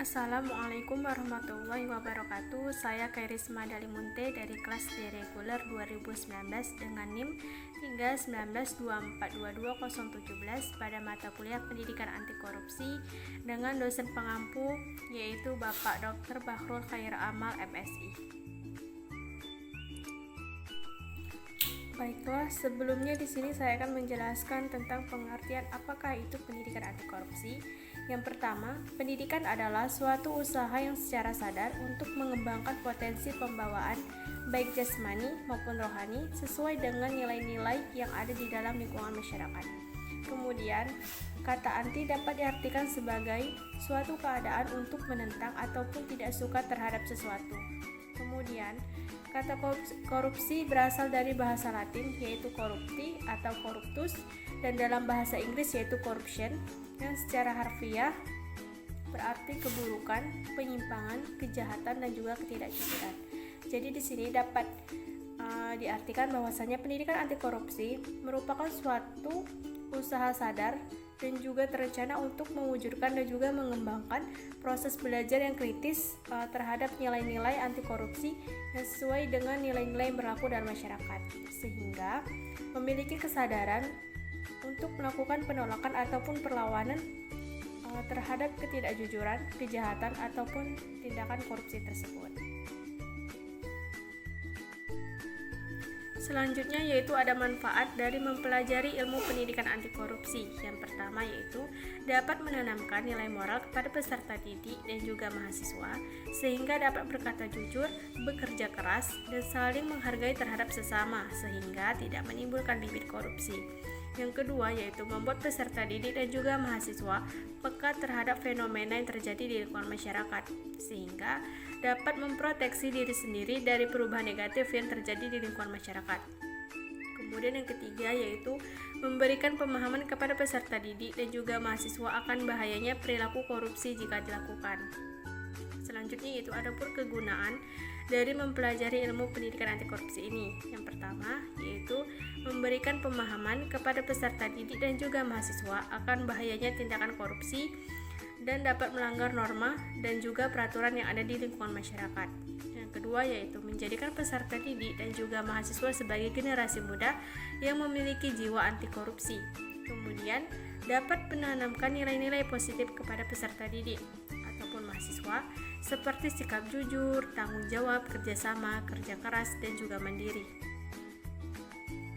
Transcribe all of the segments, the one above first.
Assalamualaikum warahmatullahi wabarakatuh. Saya Kairisma Dalimunte dari kelas D reguler 2019 dengan NIM 319242217 pada mata kuliah Pendidikan Anti Korupsi dengan dosen pengampu yaitu Bapak Dr. Bahrul Khair Amal MSI. Baiklah, sebelumnya di sini saya akan menjelaskan tentang pengertian apakah itu pendidikan anti korupsi. Yang pertama, pendidikan adalah suatu usaha yang secara sadar untuk mengembangkan potensi pembawaan baik jasmani maupun rohani sesuai dengan nilai-nilai yang ada di dalam lingkungan masyarakat. Kemudian, kata anti dapat diartikan sebagai suatu keadaan untuk menentang ataupun tidak suka terhadap sesuatu. Kemudian, kata korupsi berasal dari bahasa Latin yaitu corrupti atau corruptus dan dalam bahasa Inggris yaitu corruption yang secara harfiah berarti keburukan, penyimpangan, kejahatan dan juga ketidakjujuran. Jadi di sini dapat diartikan bahwasanya pendidikan anti korupsi merupakan suatu usaha sadar dan juga terencana untuk mewujudkan dan juga mengembangkan proses belajar yang kritis terhadap nilai-nilai anti korupsi yang sesuai dengan nilai-nilai yang berlaku dalam masyarakat, sehingga memiliki kesadaran untuk melakukan penolakan ataupun perlawanan terhadap ketidakjujuran, kejahatan ataupun tindakan korupsi tersebut. Selanjutnya yaitu ada manfaat dari mempelajari ilmu pendidikan anti korupsi. Yang pertama yaitu dapat menanamkan nilai moral kepada peserta didik dan juga mahasiswa sehingga dapat berkata jujur, bekerja keras, dan saling menghargai terhadap sesama sehingga tidak menimbulkan bibit korupsi. Yang kedua yaitu membuat peserta didik dan juga mahasiswa peka terhadap fenomena yang terjadi di lingkungan masyarakat sehingga dapat memproteksi diri sendiri dari perubahan negatif yang terjadi di lingkungan masyarakat. Kemudian yang ketiga yaitu memberikan pemahaman kepada peserta didik dan juga mahasiswa akan bahayanya perilaku korupsi jika dilakukan. Selanjutnya yaitu ada pun kegunaan dari mempelajari ilmu pendidikan anti korupsi ini. Yang pertama yaitu memberikan pemahaman kepada peserta didik dan juga mahasiswa akan bahayanya tindakan korupsi dan dapat melanggar norma dan juga peraturan yang ada di lingkungan masyarakat. Yang kedua yaitu menjadikan peserta didik dan juga mahasiswa sebagai generasi muda yang memiliki jiwa anti korupsi. Kemudian dapat menanamkan nilai-nilai positif kepada peserta didik ataupun mahasiswa seperti sikap jujur, tanggung jawab, kerjasama, kerja keras, dan juga mandiri.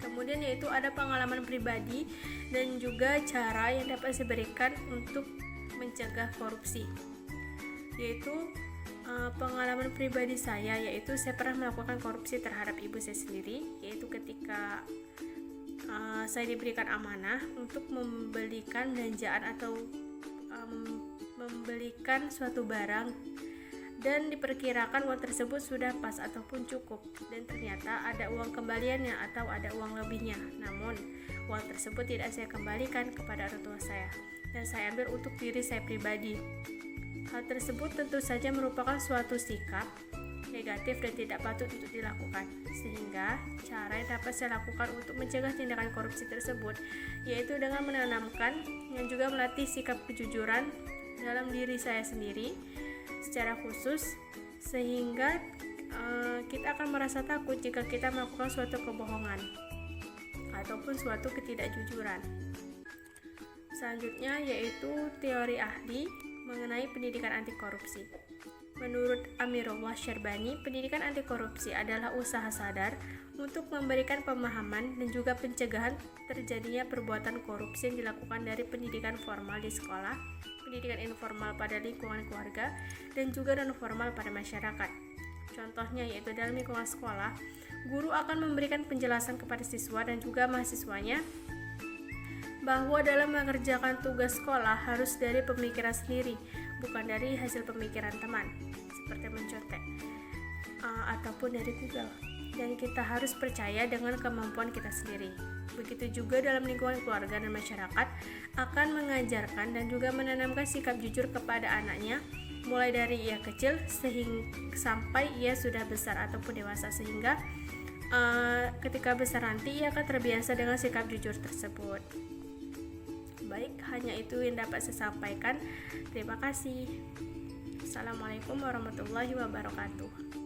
Kemudian yaitu ada pengalaman pribadi dan juga cara yang dapat diberikan untuk mencegah korupsi, yaitu pengalaman pribadi saya yaitu saya pernah melakukan korupsi terhadap ibu saya sendiri, yaitu ketika saya diberikan amanah untuk membelikan belanjaan atau membelikan suatu barang dan diperkirakan uang tersebut sudah pas ataupun cukup dan ternyata ada uang kembaliannya atau ada uang lebihnya, namun uang tersebut tidak saya kembalikan kepada orang tua saya dan saya ambil untuk diri saya pribadi. Hal tersebut tentu saja merupakan suatu sikap negatif dan tidak patut untuk dilakukan, sehingga cara yang dapat saya lakukan untuk mencegah tindakan korupsi tersebut yaitu dengan menanamkan dan juga melatih sikap kejujuran dalam diri saya sendiri secara khusus, sehingga kita akan merasa takut jika kita melakukan suatu kebohongan ataupun suatu ketidakjujuran. Selanjutnya yaitu teori ahli mengenai pendidikan anti korupsi. Menurut Amirullah Syarbani, pendidikan anti korupsi adalah usaha sadar untuk memberikan pemahaman dan juga pencegahan terjadinya perbuatan korupsi yang dilakukan dari pendidikan formal di sekolah, pendidikan informal pada lingkungan keluarga, dan juga non formal pada masyarakat. Contohnya yaitu dalam lingkungan sekolah, guru akan memberikan penjelasan kepada siswa dan juga mahasiswanya bahwa dalam mengerjakan tugas sekolah harus dari pemikiran sendiri, bukan dari hasil pemikiran teman, seperti mencontek ataupun dari Google. Dan kita harus percaya dengan kemampuan kita sendiri. Begitu juga dalam lingkungan keluarga dan masyarakat akan mengajarkan dan juga menanamkan sikap jujur kepada anaknya mulai dari ia kecil sampai ia sudah besar ataupun dewasa, sehingga ketika besar nanti ia akan terbiasa dengan sikap jujur tersebut. Baik, hanya itu yang dapat saya sampaikan. Terima kasih. Assalamualaikum warahmatullahi wabarakatuh.